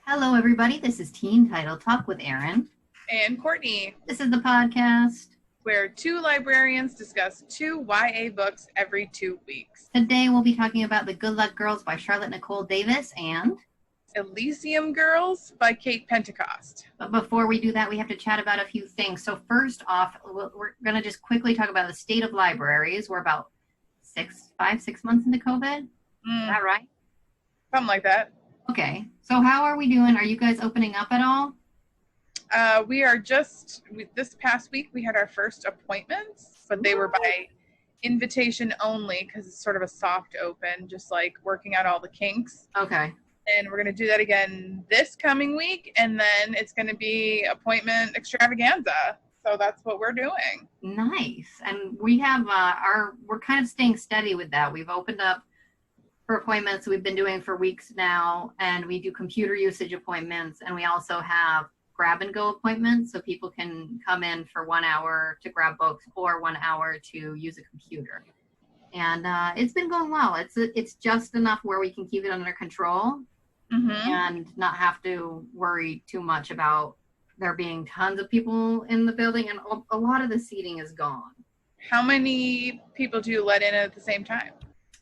Hello, everybody. This is Teen Title Talk with Erin. And Courtney. This is the podcast where two librarians discuss two YA books every 2 weeks. Today we'll be talking about The Good Luck Girls by Charlotte Nicole Davis and Elysium Girls by Kate Pentecost. But before we do that, we have to chat about a few things. So first off, we're going to just quickly talk about the state of libraries. We're about 6 months into COVID. Is that right? Something like that. Okay. So how are we doing? Are you guys opening up at all? We are this past week, we had our first appointments, but they were by invitation only because it's sort of a soft open, just like working out all the kinks. Okay. And we're going to do that again this coming week, and then it's going to be appointment extravaganza. So that's what we're doing. Nice. And we have we're kind of staying steady with that. We've opened up for appointments we've been doing for weeks now, and we do computer usage appointments, and we also have grab and go appointments, so people can come in for 1 hour to grab books or 1 hour to use a computer. And it's been going well. It's just enough where we can keep it under control and not have to worry too much about there being tons of people in the building, and a lot of the seating is gone. How many people do you let in at the same time?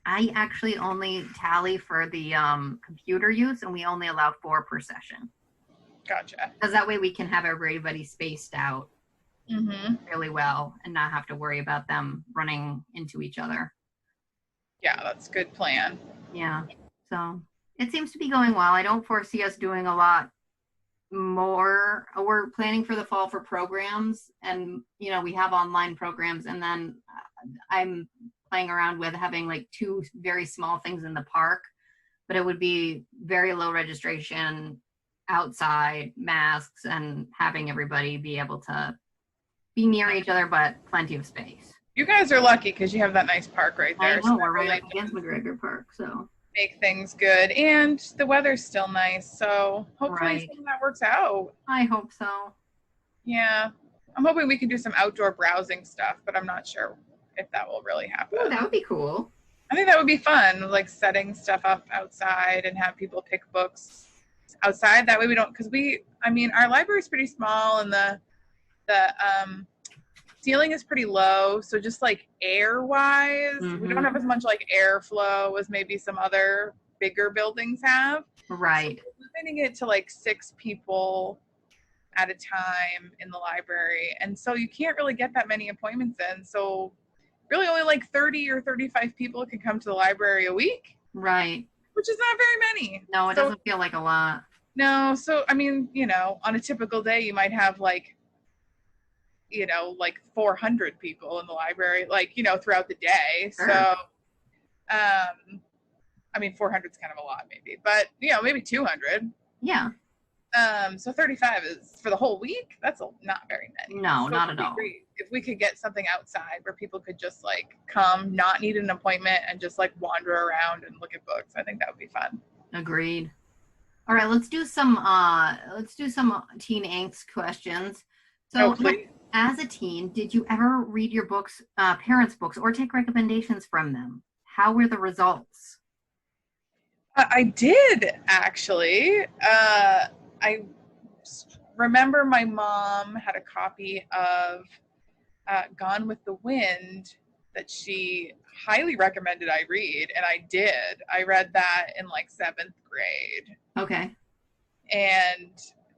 I actually only tally for the computer use, and we only allow 4 per session. Gotcha. Because that way we can have everybody spaced out really well and not have to worry about them running into each other. Yeah, that's a good plan. Yeah. So it seems to be going well. I don't foresee us doing a lot more. We're planning for the fall for programs, and we have online programs, and then I'm playing around with having like 2 very small things in the park, but it would be very low registration, outside, masks, and having everybody be able to be near each other, but plenty of space. You guys are lucky because you have that nice park right there. I know, we're right up against McGregor Park, so make things good, and the weather's still nice, so hopefully some of that works out. I hope so. Yeah, I'm hoping we can do some outdoor browsing stuff, but I'm not sure if that will really happen. Oh, that would be cool. I think that would be fun, like setting stuff up outside and have people pick books outside. That way we don't, because our library is pretty small, and the ceiling is pretty low, so just like air wise we don't have as much like airflow as maybe some other bigger buildings have. Right. So we're limiting it to like 6 people at a time in the library, and so you can't really get that many appointments in, so really only like 30 or 35 people can come to the library a week. Right. Which is not very many. No, it doesn't feel like a lot. No, so on a typical day you might have like 400 people in the library, throughout the day. Sure. So 400 is kind of a lot maybe, but maybe 200. Yeah. So 35 is for the whole week. That's not very many. No, not at all. Great if we could get something outside where people could just like come, not need an appointment, and just like wander around and look at books. I think that would be fun. Agreed. All right, let's do some teen angst questions. So, as a teen, did you ever read your books, parents' books, or take recommendations from them? How were the results? I did, actually. I remember my mom had a copy of Gone with the Wind that she highly recommended I read, and I did. I read that in like 7th grade. Okay. And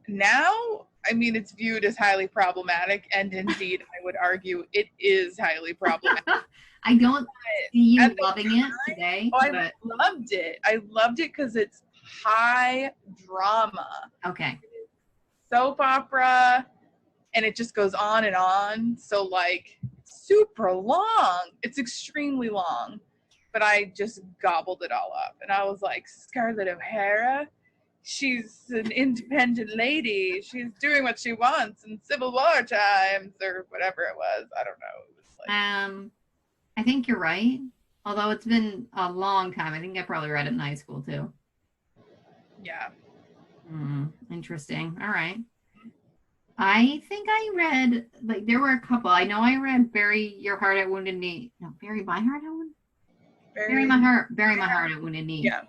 now, it's viewed as highly problematic, and indeed, I would argue it is highly problematic. I don't see you loving it today. I loved it. I loved it because it's high drama. Okay. Soap opera, and it just goes on and on. So, like, super long. It's extremely long. But I just gobbled it all up. And I was like, Scarlett O'Hara? She's an independent lady. She's doing what she wants in Civil War times, or whatever it was. I don't know. It was like, I think you're right. Although it's been a long time. I think I probably read it in high school too. Yeah. Interesting. All right. I think I read, there were a couple. I know I read Bury Your Heart at Wounded Knee. No, Bury My Heart at Wounded? Bury My Heart at Wounded Knee. Yeah.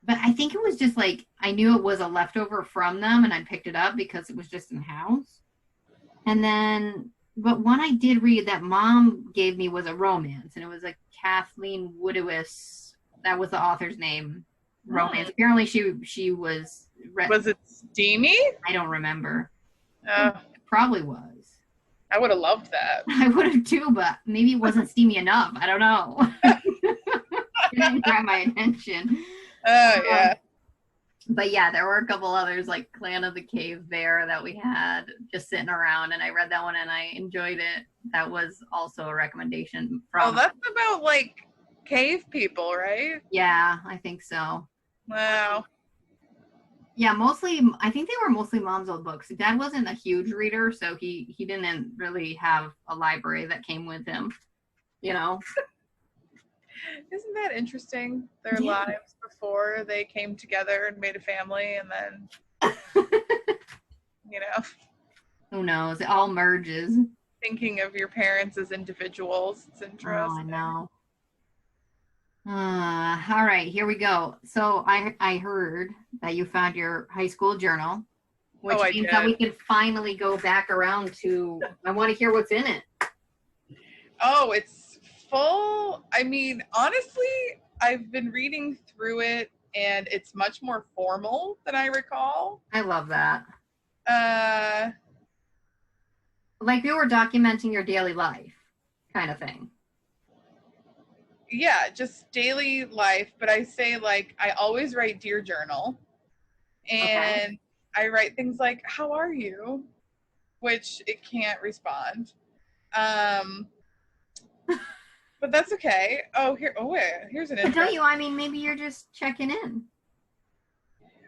But I think it was just like, I knew it was a leftover from them and I picked it up because it was just in the house. And then, but one I did read that Mom gave me was a romance, and it was a Kathleen Woodiwiss, that was the author's name, romance. Apparently she was... Was it steamy? I don't remember. It probably was. I would have loved that. I would have too, but maybe it wasn't steamy enough. I don't know. It didn't grab my attention. Oh, yeah. But yeah, there were a couple others like Clan of the Cave Bear that we had just sitting around, and I read that one and I enjoyed it. That was also a recommendation from... Oh, that's about like cave people, right? Yeah, I think so. Wow. Yeah, mostly, I think they were mostly Mom's old books. Dad wasn't a huge reader, so he didn't really have a library that came with him, you know? Isn't that interesting? Their lives before they came together and made a family, and then, you know. Who knows? It all merges. Thinking of your parents as individuals. It's interesting. Oh, I know. All right, here we go. So I heard that you found your high school journal, which means that we can finally go back around to, I want to hear what's in it. Oh, it's full. I mean, honestly, I've been reading through it and it's much more formal than I recall. I love that. Like you were documenting your daily life kind of thing. Yeah, just daily life, but I say like I always write Dear Journal, and I write things like how are you, which it can't respond, but that's okay. Here's an but don't you, I mean, maybe you're just checking in.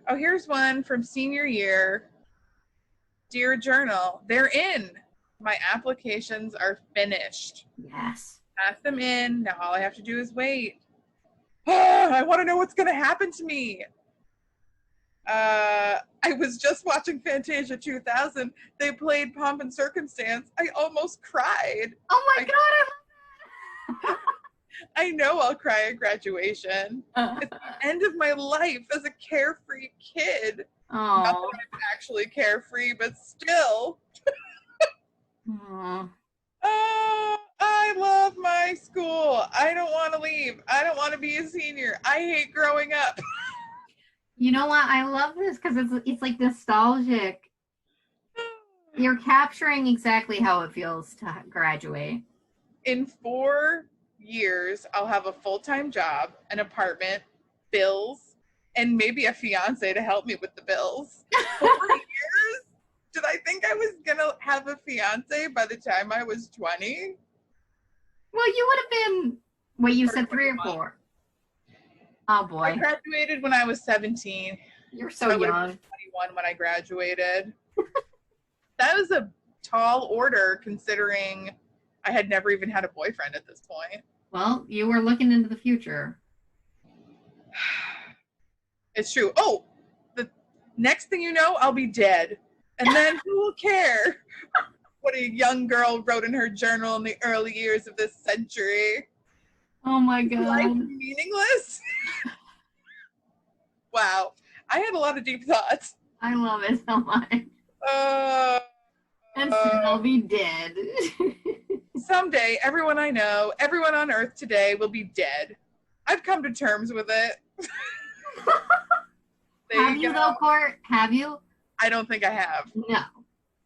Oh, here's one from senior year. Dear Journal, they're in. My applications are finished. Yes. Pass them in. Now all I have to do is wait. I want to know what's going to happen to me. I was just watching Fantasia 2000. They played Pomp and Circumstance. I almost cried. Oh my God. I know I'll cry at graduation. It's the end of my life as a carefree kid. Oh. Not that I'm actually carefree, but still. I love my school. I don't want to leave. I don't want to be a senior. I hate growing up. You know what? I love this because it's like nostalgic. You're capturing exactly how it feels to graduate. In 4 years, I'll have a full-time job, an apartment, bills, and maybe a fiance to help me with the bills. 4 years? Did I think I was going to have a fiance by the time I was 20? Well, you would have been, wait, you said 3 or 4. Oh, boy. I graduated when I was 17. You're so young. I was 21 when I graduated. That was a tall order considering I had never even had a boyfriend at this point. Well, you were looking into the future. It's true. Oh, the next thing you know, I'll be dead. And then who will care what a young girl wrote in her journal in the early years of this century? Oh my God. Life meaningless? Wow. I had a lot of deep thoughts. I love it so much. And soon I'll be dead. Someday, everyone I know, everyone on Earth today will be dead. I've come to terms with it. Have you though, Court? Have you? I don't think I have. No.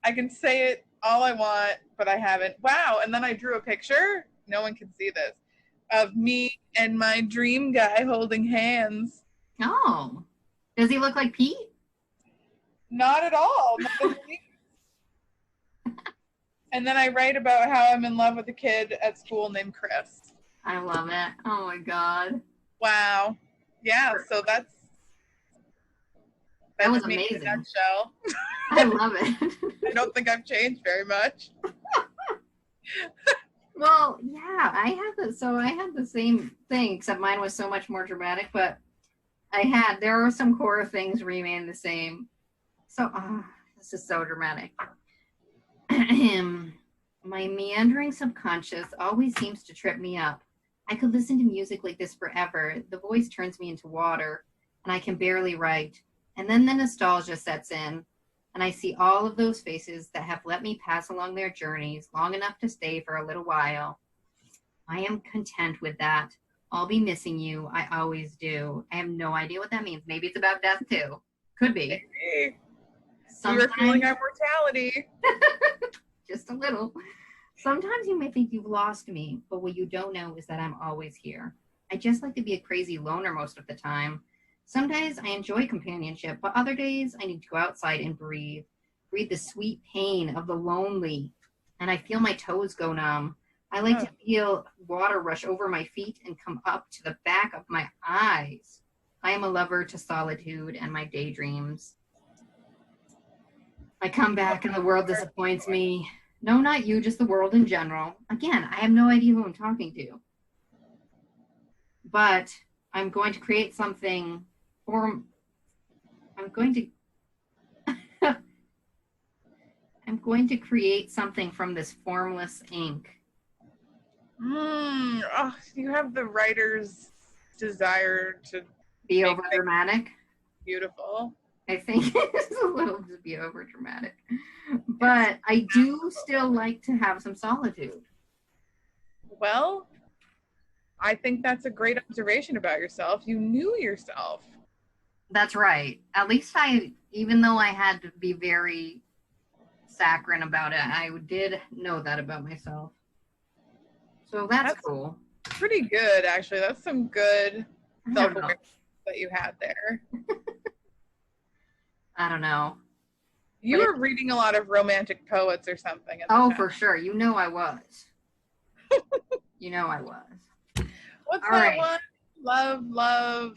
I can say it all I want, but I haven't. Wow. And then I drew a picture. No one can see this. Of me and my dream guy holding hands. Oh. Does he look like Pete? Not at all. And then I write about how I'm in love with a kid at school named Chris. I love it. Oh my God. Wow. Yeah, so that was me amazing. in a nutshell. I love it. I don't think I've changed very much. Well, yeah, I had the same thing, except mine was so much more dramatic, but there are some core things remain the same. So, this is so dramatic. My meandering subconscious always seems to trip me up. I could listen to music like this forever. The voice turns me into water. and I can barely write. And then the nostalgia sets in, and I see all of those faces that have let me pass along their journeys long enough to stay for a little while. I am content with that. I'll be missing you. I always do. I have no idea what that means. Maybe it's about death too. Could be. Maybe. You're feeling our mortality. Just a little. Sometimes you may think you've lost me, but what you don't know is that I'm always here. I just like to be a crazy loner most of the time. Some days I enjoy companionship, but other days I need to go outside and breathe. Breathe the sweet pain of the lonely. And I feel my toes go numb. I like to feel water rush over my feet and come up to the back of my eyes. I am a lover to solitude and my daydreams. I come back and the world disappoints me. No, not you, just the world in general. Again, I have no idea who I'm talking to. But I'm going to create something I'm going to create something from this formless ink. Oh, you have the writer's desire to be over dramatic. Beautiful. I think it's a little to be over dramatic, but I do still like to have some solitude. Well, I think that's a great observation about yourself. You knew yourself. That's right. At least even though I had to be very saccharine about it, I did know that about myself. So that's cool. Pretty good, actually. That's some good self-awareness that you had there. I don't know. You were reading a lot of romantic poets or something. Oh, for sure. You know I was. You know I was. What's All that right. one? Love, love,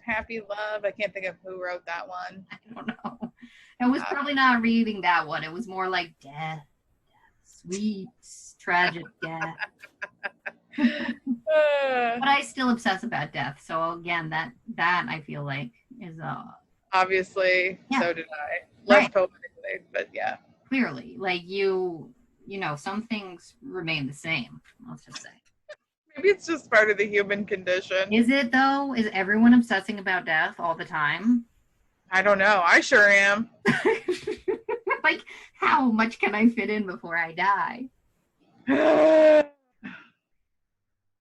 happy love. I can't think of who wrote that one. I don't know. I was probably not reading that one. It was more like death, sweet, tragic death. But I still obsess about death. So again, that I feel like is obviously, so did I. Less poetically, but yeah. Clearly, like you know, some things remain the same. Let's just say. Maybe it's just part of the human condition. Is it though? Is everyone obsessing about death all the time? I don't know. I sure am. Like, how much can I fit in before I die?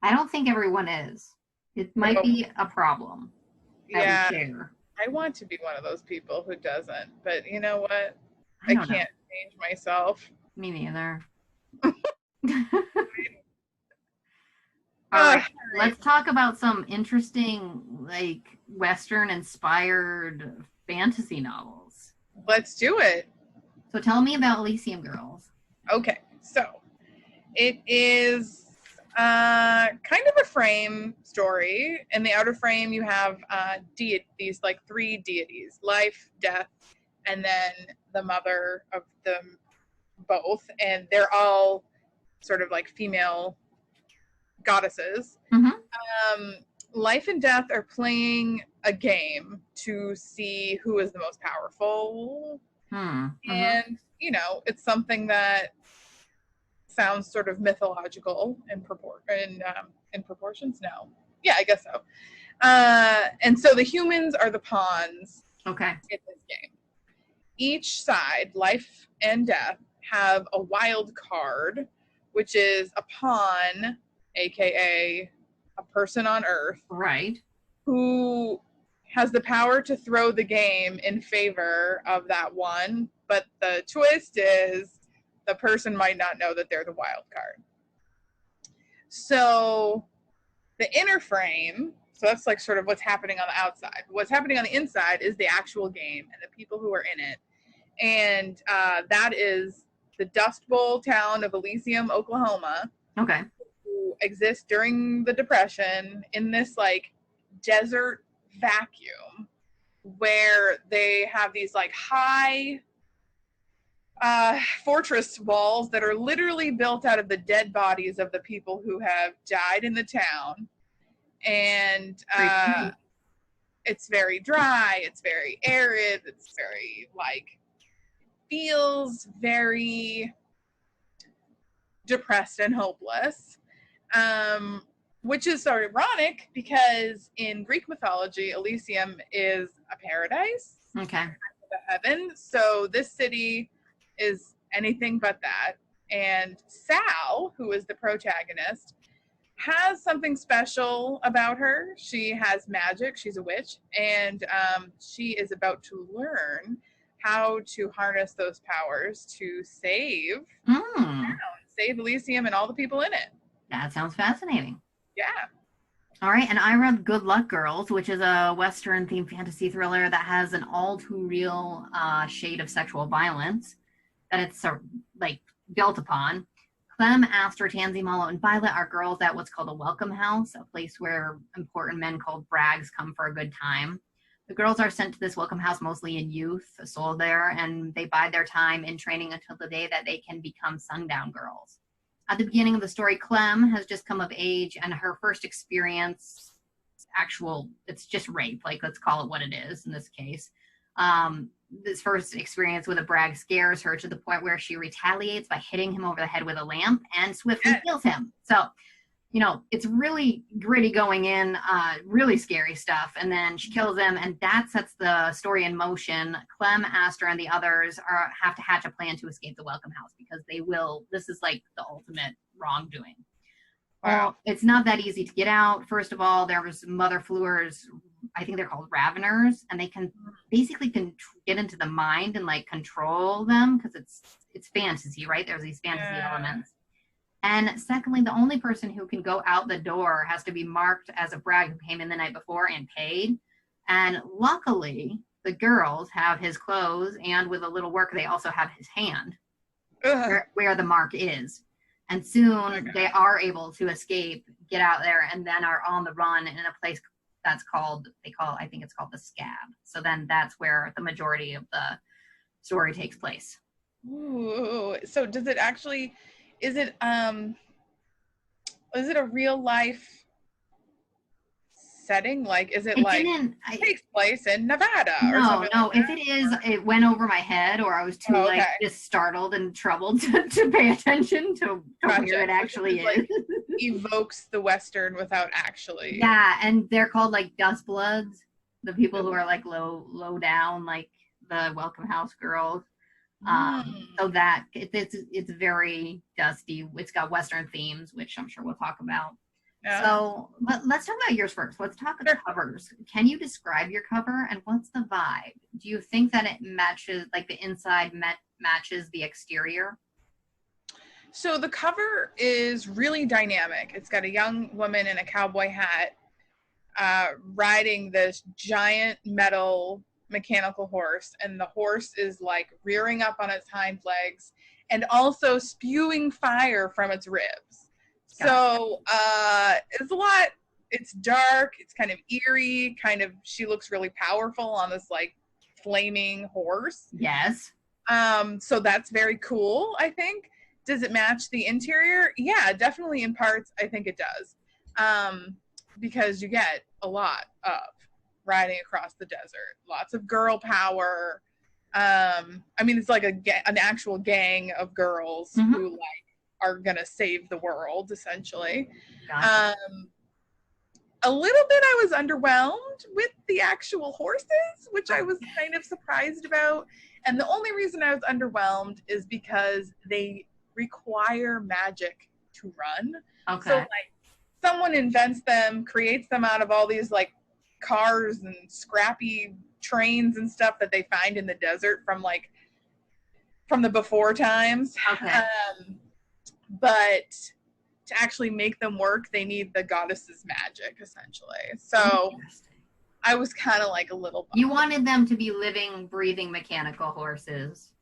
I don't think everyone is. It might be a problem. Yeah. I want to be one of those people who doesn't, but you know what? I can't change myself. Me neither. All right, let's talk about some interesting, like, Western-inspired fantasy novels. Let's do it. So tell me about Elysium Girls. Okay, so it is kind of a frame story. In the outer frame, you have these like three deities: life, death, and then the mother of them both. And they're all sort of like female goddesses. Mm-hmm. Life and death are playing a game to see who is the most powerful. Mm-hmm. And, you know, it's something that sounds sort of mythological in proportions. No. Yeah, I guess so. And so the humans are the pawns in this game. Each side, life and death, have a wild card, which is a pawn, aka a person on Earth, right, who has the power to throw the game in favor of that one. But the twist is the person might not know that they're the wild card. So the inner frame, so that's like sort of what's happening on the outside. What's happening on the inside is the actual game and the people who are in it. And that is the Dust Bowl town of Elysium, Oklahoma. Okay. Who exists during the Depression in this like desert vacuum where they have these like high fortress walls that are literally built out of the dead bodies of the people who have died in the town. And it's very dry, it's very arid, it's very like, feels very depressed and hopeless. which is so ironic because in Greek mythology, Elysium is a paradise. Okay. A heaven. So this city is anything but that. And Sal, who is the protagonist, has something special about her. She has magic. She's a witch. And she is about to learn how to harness those powers to save town, save Elysium and all the people in it. That sounds fascinating. Yeah. All right, and I read Good Luck Girls, which is a Western-themed fantasy thriller that has an all-too-real shade of sexual violence that it's like built upon. Clem, Aster, Tansy, Mallow, and Violet are girls at what's called a welcome house, a place where important men called brags come for a good time. The girls are sent to this welcome house mostly in youth, sold there, and they bide their time in training until the day that they can become sundown girls. At the beginning of the story, Clem has just come of age, and her first experience, it's just rape, like let's call it what it is in this case. This first experience with a brag scares her to the point where she retaliates by hitting him over the head with a lamp and swiftly kills him. So, you know, it's really gritty going in, really scary stuff. And then she kills him, and that sets the story in motion. Clem, Aster, and the others have to hatch a plan to escape the welcome house because this is like the ultimate wrongdoing. Wow. Well, it's not that easy to get out. First of all, there was Mother Fleur's, I think they're called Raveners, and they can basically get into the mind and like control them because it's fantasy, right? There's these fantasy elements. And secondly, the only person who can go out the door has to be marked as a brag who came in the night before and paid. And luckily, the girls have his clothes, and with a little work, they also have his hand where the mark is. And soon they are able to escape, get out there, and then are on the run in a place that's called, I think it's called the Scab. So then that's where the majority of the story takes place. Ooh, so does it actually... Is it a real life setting? Like, is it takes place in Nevada or something? No. If it is, it went over my head, or I was too just startled and troubled to pay attention to where it actually is. Like, evokes the Western without actually. Yeah, and they're called like dust bloods, the people who are like low down, like the Welcome House girls. So that it's very dusty. It's got Western themes, which I'm sure we'll talk about. Yeah. So let's talk about yours first. Let's talk about covers. Can you describe your cover and what's the vibe? Do you think that it matches, like the inside matches the exterior? So the cover is really dynamic. It's got a young woman in a cowboy hat riding this giant metal mechanical horse, and the horse is like rearing up on its hind legs and also spewing fire from its ribs. So it's a lot. It's dark, it's kind of eerie, she looks really powerful on this like flaming horse. Yes. So that's very cool, I think. Does it match the interior? Yeah, definitely in parts I think it does. Because you get a lot of riding across the desert, lots of girl power. I mean, it's like an actual gang of girls who like are gonna save the world, essentially. Gotcha. A little bit I was underwhelmed with the actual horses, which I was kind of surprised about. And the only reason I was underwhelmed is because they require magic to run. Okay. So like someone invents them, creates them out of all these like cars and scrappy trains and stuff that they find in the desert from the before times. Okay. But to actually make them work, they need the goddess's magic, essentially. So I was kind of like a little bummed. You wanted them to be living, breathing mechanical horses.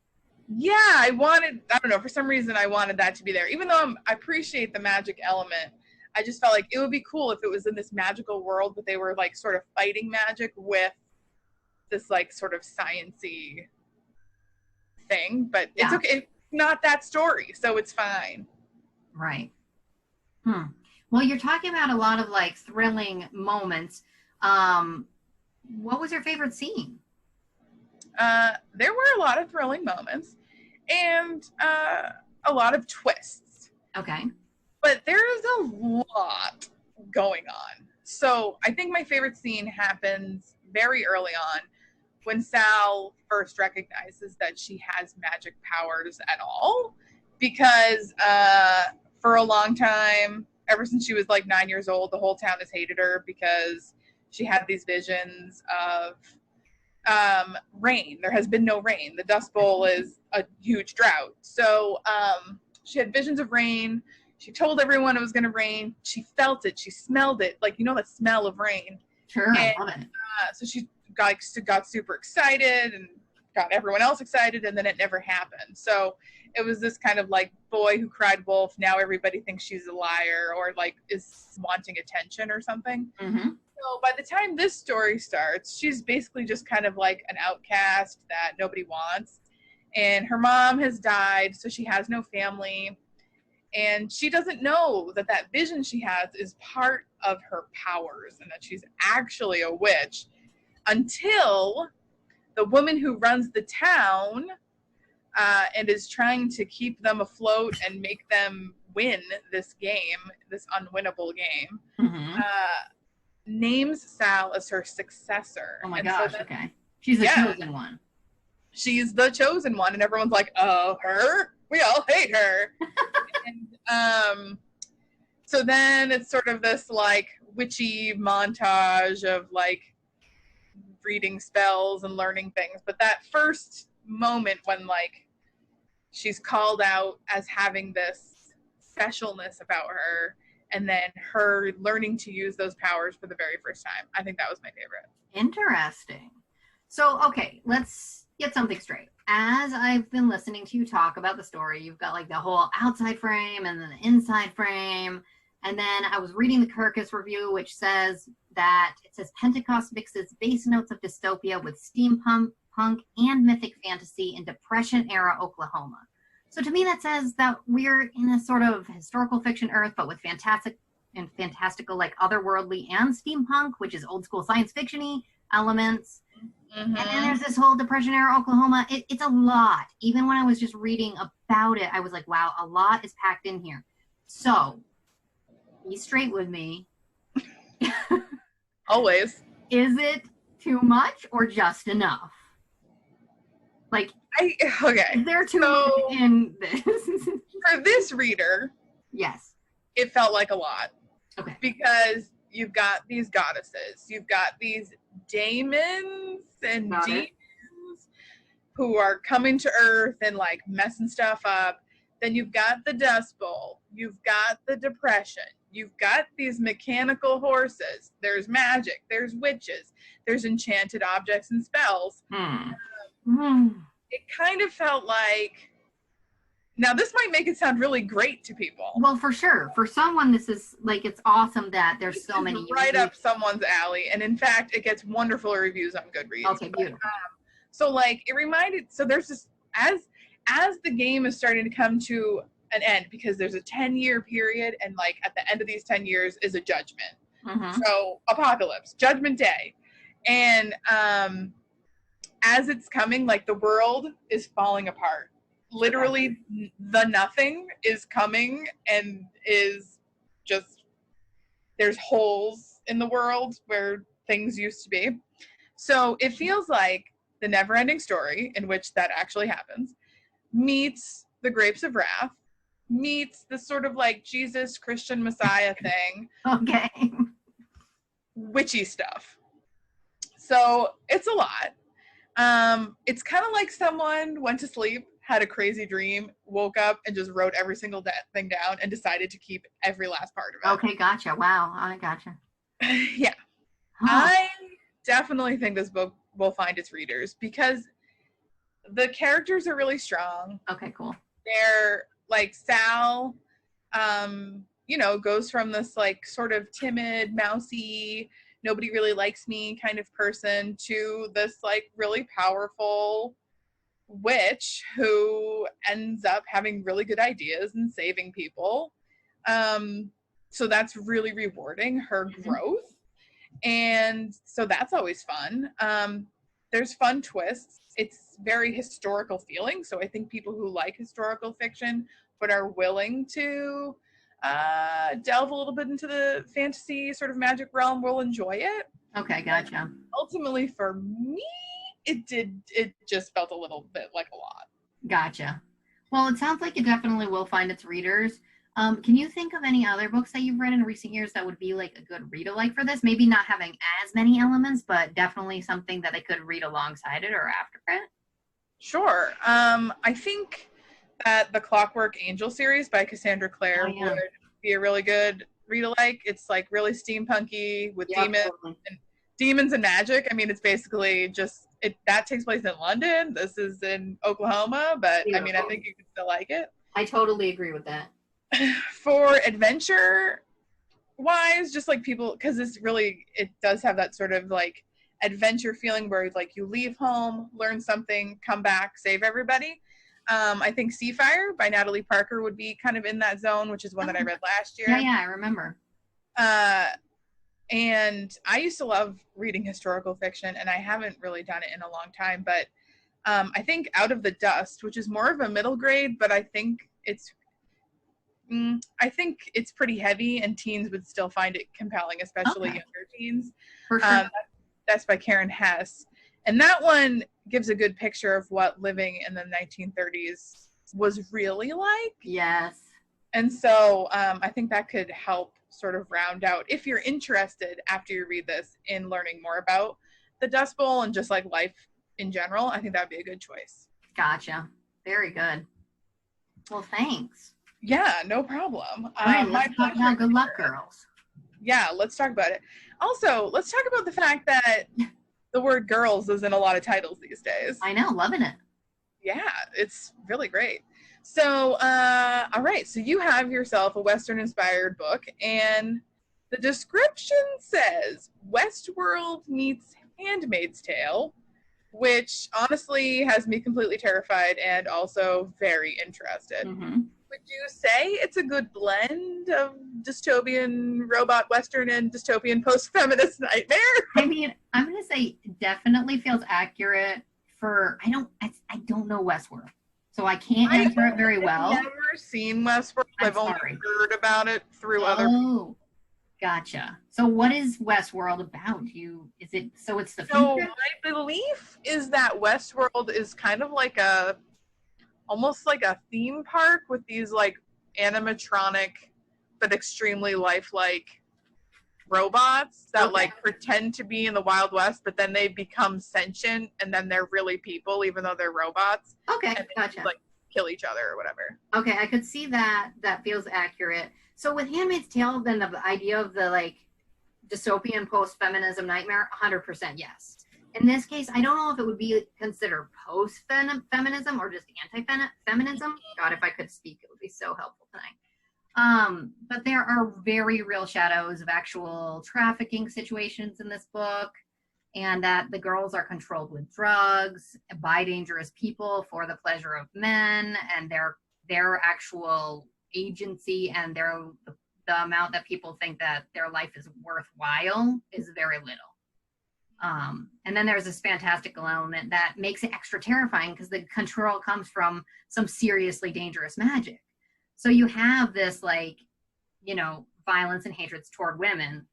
Yeah, I don't know, for some reason I wanted that to be there. Even though I appreciate the magic element, I just felt like it would be cool if it was in this magical world, but they were like sort of fighting magic with this like sort of science-y thing. But it's okay. It's not that story, so it's fine. Right. Well, you're talking about a lot of like thrilling moments. What was your favorite scene? There were a lot of thrilling moments and a lot of twists. Okay. But there is a lot going on. So I think my favorite scene happens very early on when Sal first recognizes that she has magic powers at all, because for a long time, ever since she was like 9 years old, the whole town has hated her because she had these visions of rain. There has been no rain. The Dust Bowl is a huge drought. So she had visions of rain. She told everyone it was going to rain. She felt it. She smelled it. Like, you know, the smell of rain. Sure, and, I love it. So she got super excited and got everyone else excited, and then it never happened. So it was this kind of like boy who cried wolf. Now everybody thinks she's a liar or like is wanting attention or something. Mm-hmm. So by the time this story starts, she's basically just kind of like an outcast that nobody wants. And her mom has died, so she has no family. And she doesn't know that that vision she has is part of her powers and that she's actually a witch, until the woman who runs the town and is trying to keep them afloat and make them win this game, this unwinnable game, Mm-hmm. Names Sal as her successor. Oh my and gosh, so then, okay. She's the chosen one. She's the chosen one, and everyone's like, oh, her? We all hate her. And so then it's sort of this like witchy montage of like reading spells and learning things. But that first moment when like she's called out as having this specialness about her, and then her learning to use those powers for the very first time, I think that was my favorite. Interesting. So, okay, let's get something straight. As I've been listening to you talk about the story, you've got like the whole outside frame and then the inside frame. And then I was reading the Kirkus review, which says that it says Pentecost mixes base notes of dystopia with steampunk, punk, and mythic fantasy in Depression-era Oklahoma. So to me, that says that we're in a sort of historical fiction Earth, but with fantastical, like otherworldly and steampunk, which is old school science fiction-y elements. Mm-hmm. And then there's this whole Depression-era Oklahoma. It's a lot. Even when I was just reading about it, I was like, wow, a lot is packed in here. So, be straight with me. Always. Is it too much or just enough? Like, okay. Is there too much in this? For this reader, yes, it felt like a lot. Okay. Because you've got these goddesses, you've got these daemons and demons who are coming to Earth and like messing stuff up. Then you've got the Dust Bowl, you've got the Depression, you've got these mechanical horses, there's magic, there's witches, there's enchanted objects and spells. It kind of felt like, now this might make it sound really great to people. Well, for sure. For someone, this is like, it's awesome that there's so many. Right up someone's alley. And in fact, it gets wonderful reviews on Goodreads. Okay, beautiful. So like, it reminded, so there's this, as the game is starting to come to an end, because there's a 10-year period, and like at the end of these 10 years is a judgment. Mm-hmm. So apocalypse, judgment day. And as it's coming, like the world is falling apart. Literally, the nothing is coming and is just, there's holes in the world where things used to be. So it feels like the never-ending story, in which that actually happens, meets the Grapes of Wrath, meets the sort of like Jesus Christian Messiah thing. Okay. Witchy stuff. So it's a lot. It's kind of like someone went to sleep, had a crazy dream, woke up, and just wrote every single thing down and decided to keep every last part of it. Okay, gotcha. Wow, I gotcha. Yeah. Huh. I definitely think this book will find its readers because the characters are really strong. Okay, cool. They're like Sal, goes from this like sort of timid, mousy, nobody really likes me kind of person to this like really powerful witch who ends up having really good ideas and saving people. So that's really rewarding, her growth. And so that's always fun. There's fun twists. It's very historical feeling. So I think people who like historical fiction but are willing to delve a little bit into the fantasy sort of magic realm will enjoy it. Okay, gotcha. Ultimately, for me, it just felt a little bit like a lot. Gotcha. Well, it sounds like it definitely will find its readers. Can you think of any other books that you've read in recent years that would be like a good read-alike for this? Maybe not having as many elements, but definitely something that they could read alongside it or after it? Sure. I think that the Clockwork Angel series by Cassandra Clare would be a really good read-alike. It's like really steampunky with demons and magic. I mean, it's basically just that takes place in London. This is in Oklahoma, but I mean, I think you could still like it. I totally agree with that. For adventure wise, just like people, because it does have that sort of like adventure feeling where like you leave home, learn something, come back, save everybody. I think Seafire by Natalie Parker would be kind of in that zone, which is one that I read last year. Yeah, I remember. And I used to love reading historical fiction, and I haven't really done it in a long time, but I think Out of the Dust, which is more of a middle grade, but I think it's pretty heavy, and teens would still find it compelling, especially younger teens. For sure. That's by Karen Hess. And that one gives a good picture of what living in the 1930s was really like. Yes. And so I think that could help sort of round out, if you're interested after you read this, in learning more about the Dust Bowl and just like life in general. I think that would be a good choice. Gotcha. Very good. Well, thanks. Yeah, no problem. All right, let's talk about Good Luck Girls. Yeah, let's talk about it. Also, let's talk about the fact that the word girls is in a lot of titles these days. I know, loving it. Yeah, it's really great. So, all right, so you have yourself a Western-inspired book, and the description says Westworld meets Handmaid's Tale, which honestly has me completely terrified and also very interested. Mm-hmm. Would you say it's a good blend of dystopian robot Western and dystopian post-feminist nightmare? I mean, I'm going to say definitely feels accurate for, I don't know Westworld, so I can't answer it very well. I've never seen Westworld. I've only heard about it through other people. Gotcha. So what is Westworld about? It's the future? So my belief is that Westworld is kind of like almost like a theme park with these like animatronic but extremely lifelike robots that like pretend to be in the Wild West, but then they become sentient and then they're really people even though they're robots. Okay, and gotcha. They, like kill each other or whatever. Okay, I could see that. That feels accurate. So with Handmaid's Tale, then the idea of the like dystopian post-feminism nightmare, 100% yes. In this case, I don't know if it would be considered post-feminism or just anti-feminism. God, if I could speak, it would be so helpful tonight. But there are very real shadows of actual trafficking situations in this book, and that the girls are controlled with drugs by dangerous people for the pleasure of men, and their actual agency and the amount that people think that their life is worthwhile is very little. And then there's this fantastical element that makes it extra terrifying because the control comes from some seriously dangerous magic. So you have this like, violence and hatreds toward women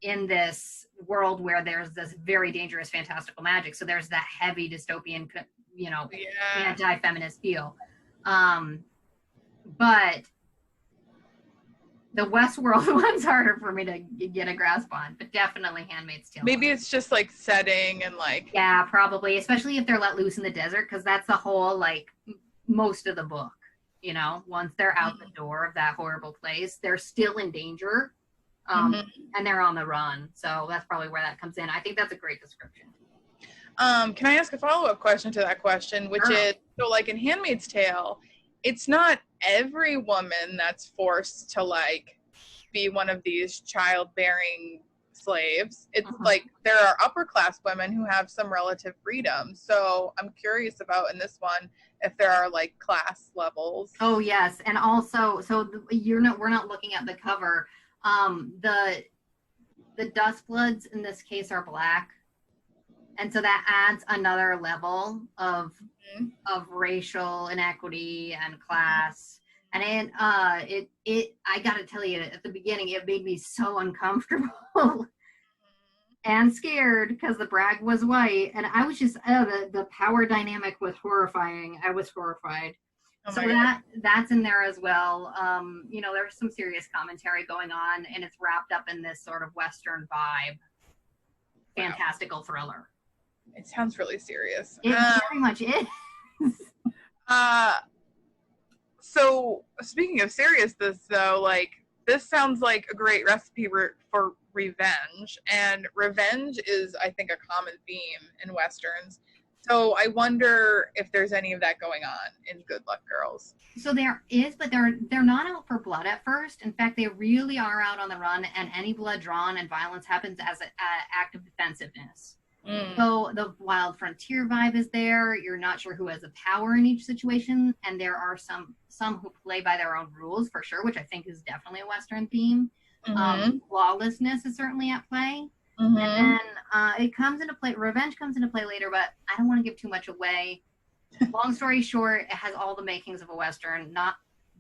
in this world where there's this very dangerous fantastical magic. So there's that heavy dystopian, anti-feminist feel. But the Westworld one's harder for me to get a grasp on, but definitely Handmaid's Tale. Maybe it's just like setting and like. Yeah, probably, especially if they're let loose in the desert, because that's the whole like most of the book. Once they're out the door of that horrible place, they're still in danger, and they're on the run. So that's probably where that comes in. I think that's a great description. Can I ask a follow-up question to that question, which is, so like in Handmaid's Tale, it's not every woman that's forced to like be one of these childbearing slaves. It's like there are upper class women who have some relative freedom. So I'm curious about in this one if there are like class levels. Oh yes, and also we're not looking at the cover. The Dustbloods in this case are black, and so that adds another level of racial inequity and class. And I gotta tell you, at the beginning, it made me so uncomfortable and scared because the brag was white, and I was just, the power dynamic was horrifying. I was horrified. Oh So my God. that's in there as well. There's some serious commentary going on, and it's wrapped up in this sort of Western vibe, fantastical thriller. It sounds really serious. It very much is. So speaking of seriousness, though, like, this sounds like a great recipe for revenge, and revenge is, I think, a common theme in Westerns. So I wonder if there's any of that going on in Good Luck Girls. So there is, but they're not out for blood at first. In fact, they really are out on the run, and any blood drawn and violence happens as an act of defensiveness. So the wild frontier vibe is there. You're not sure who has the power in each situation, and there are some who play by their own rules for sure, which I think is definitely a Western theme. Lawlessness is certainly at play. And then it comes into play. Revenge comes into play later, but I don't want to give too much away. Long story short, it has all the makings of a Western.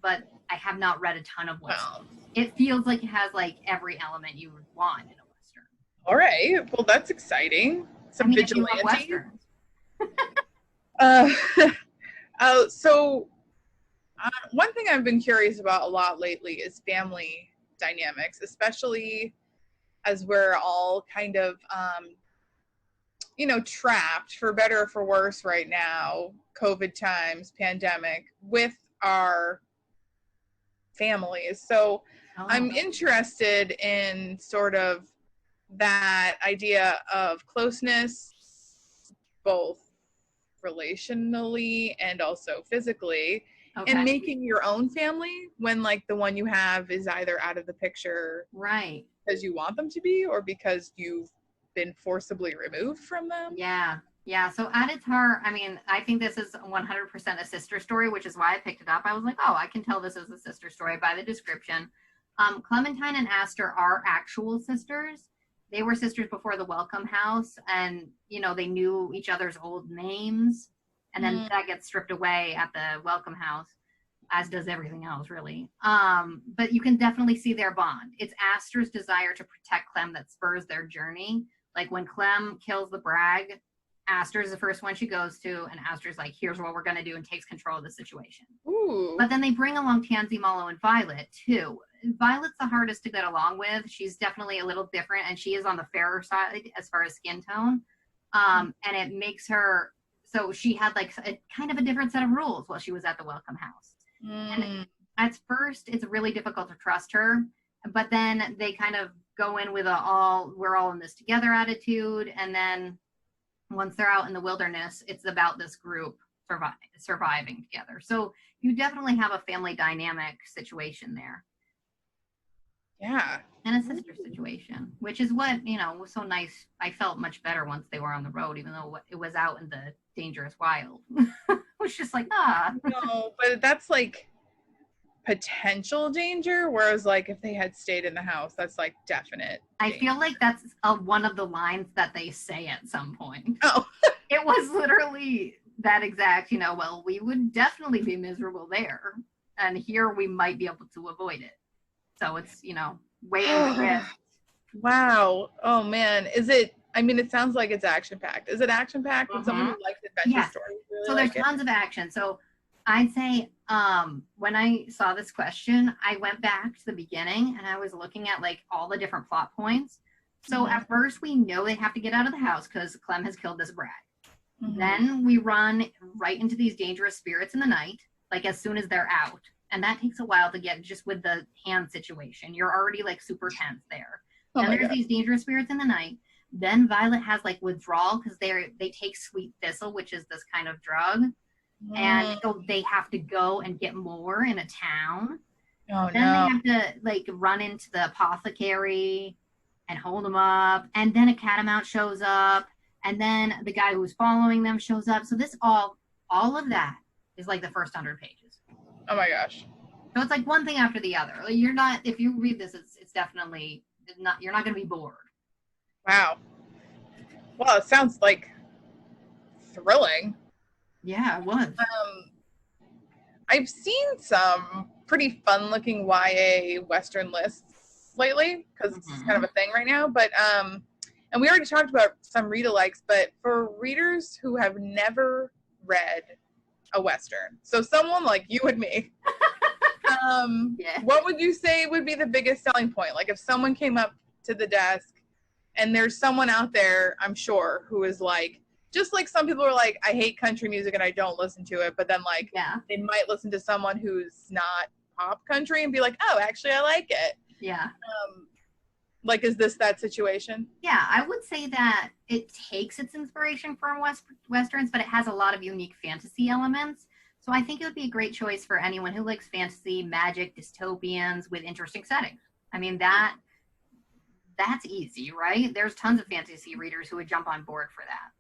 But I have not read a ton of Western. It feels like it has like every element you would want in a Western. All right, well, that's exciting. Some vigilante. So one thing I've been curious about a lot lately is family dynamics, especially as we're all kind of, trapped, for better or for worse right now, COVID times, pandemic, with our families. So I'm interested in sort of that idea of closeness, both relationally and also physically, and making your own family when, like, the one you have is either out of the picture right because you want them to be, or because you've been forcibly removed from them. Yeah, so at its heart, I mean, I think this is 100% a sister story, which is why I picked it up. I was like, I can tell this is a sister story by the description. Clementine and Aster are actual sisters. They were sisters before the Welcome House, and, they knew each other's old names, and then that gets stripped away at the Welcome House, as does everything else, really. But you can definitely see their bond. It's Aster's desire to protect Clem that spurs their journey. Like, when Clem kills the brag, Aster's the first one she goes to, and Aster's like, here's what we're going to do, and takes control of the situation. Ooh. But then they bring along Tansy, Mallow, and Violet, too. Violet's the hardest to get along with. She's definitely a little different, and she is on the fairer side as far as skin tone. And it makes her, so she had like a kind of a different set of rules while she was at the Welcome House. And at first, it's really difficult to trust her, but then they kind of go in with we're all in this together attitude. And then once they're out in the wilderness, it's about this group surviving together. So you definitely have a family dynamic situation there. Yeah. And a sister situation, which is what, was so nice. I felt much better once they were on the road, even though it was out in the dangerous wild. It was just like, No, but that's like potential danger, whereas like if they had stayed in the house, that's like definite danger. I feel like that's one of the lines that they say at some point. Oh. It was literally that exact, well, we would definitely be miserable there, and here we might be able to avoid it. So it's, way in the risk. Wow. Oh, man. Is it, it sounds like it's action-packed. Is it action-packed with someone who likes adventure stories? Really, so there's tons of action. So I'd say when I saw this question, I went back to the beginning, and I was looking at like all the different plot points. So at first we know they have to get out of the house because Clem has killed this brag. Then we run right into these dangerous spirits in the night, like as soon as they're out. And that takes a while to get, just with the hand situation. You're already like super tense there. Then there's these dangerous spirits in the night. Then Violet has like withdrawal because they take sweet thistle, which is this kind of drug. And so they have to go and get more in a town. Then they have to like run into the apothecary and hold them up. And then a catamount shows up. And then the guy who's following them shows up. So this all of that is like the first 100 pages. Oh my gosh. So it's like one thing after the other. You're not, if you read this, it's definitely not, you're not going to be bored. Wow. Well, it sounds like thrilling. Yeah, it was. I've seen some pretty fun looking YA Western lists lately, because it's kind of a thing right now. But and we already talked about some read-alikes, but for readers who have never read a Western, so someone like you and me, what would you say would be the biggest selling point? Like, if someone came up to the desk, and there's someone out there, I'm sure, who is like, just like some people are like, I hate country music and I don't listen to it, but then like they might listen to someone who's not pop country and be like, oh, actually I like it. Yeah. Like, is this that situation? Yeah, I would say that it takes its inspiration from Westerns, but it has a lot of unique fantasy elements. So I think it would be a great choice for anyone who likes fantasy, magic, dystopians with interesting settings. I mean, that's easy, right? There's tons of fantasy readers who would jump on board for that.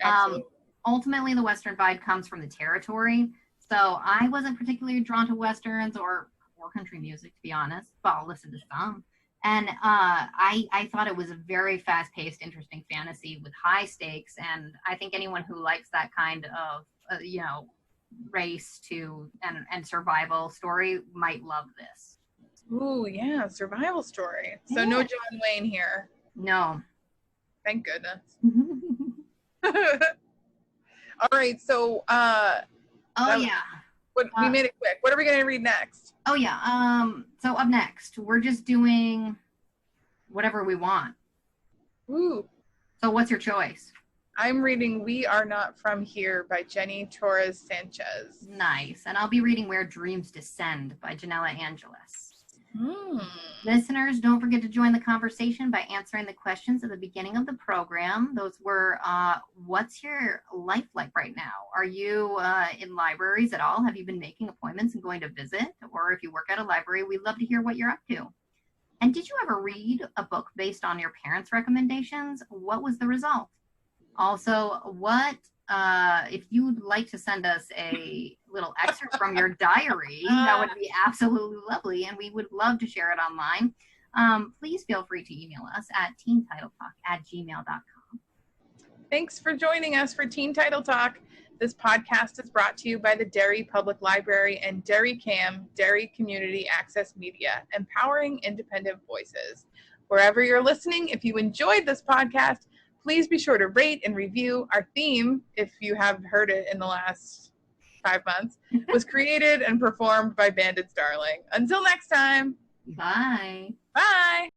Absolutely. Ultimately, the Western vibe comes from the territory. So I wasn't particularly drawn to Westerns or country music, to be honest, but I'll listen to some. And I thought it was a very fast-paced, interesting fantasy with high stakes. And I think anyone who likes that kind of, race to and survival story might love this. Ooh, yeah, survival story. So no John Wayne here. No. Thank goodness. All right, so we made it quick. What are we going to read next? Oh yeah. So up next, we're just doing whatever we want. Ooh. So what's your choice? I'm reading We Are Not From Here by Jenny Torres Sanchez. Nice. And I'll be reading Where Dreams Descend by Janella Angeles. Listeners, don't forget to join the conversation by answering the questions at the beginning of the program. Those were, what's your life like right now? Are you in libraries at all? Have you been making appointments and going to visit? Or if you work at a library, we'd love to hear what you're up to. And did you ever read a book based on your parents' recommendations? What was the result? Also, if you'd like to send us a little excerpt from your diary, that would be absolutely lovely, and we would love to share it online. Please feel free to email us at teentitletalk@gmail.com. Thanks for joining us for Teen Title Talk. This podcast is brought to you by the Derry Public Library and Derry-CAM, Derry Community Access Media, empowering independent voices. Wherever you're listening, if you enjoyed this podcast, please be sure to rate and review. Our theme, if you have heard it in the last 5 months, was created and performed by Banded Starling. Until next time. Bye. Bye.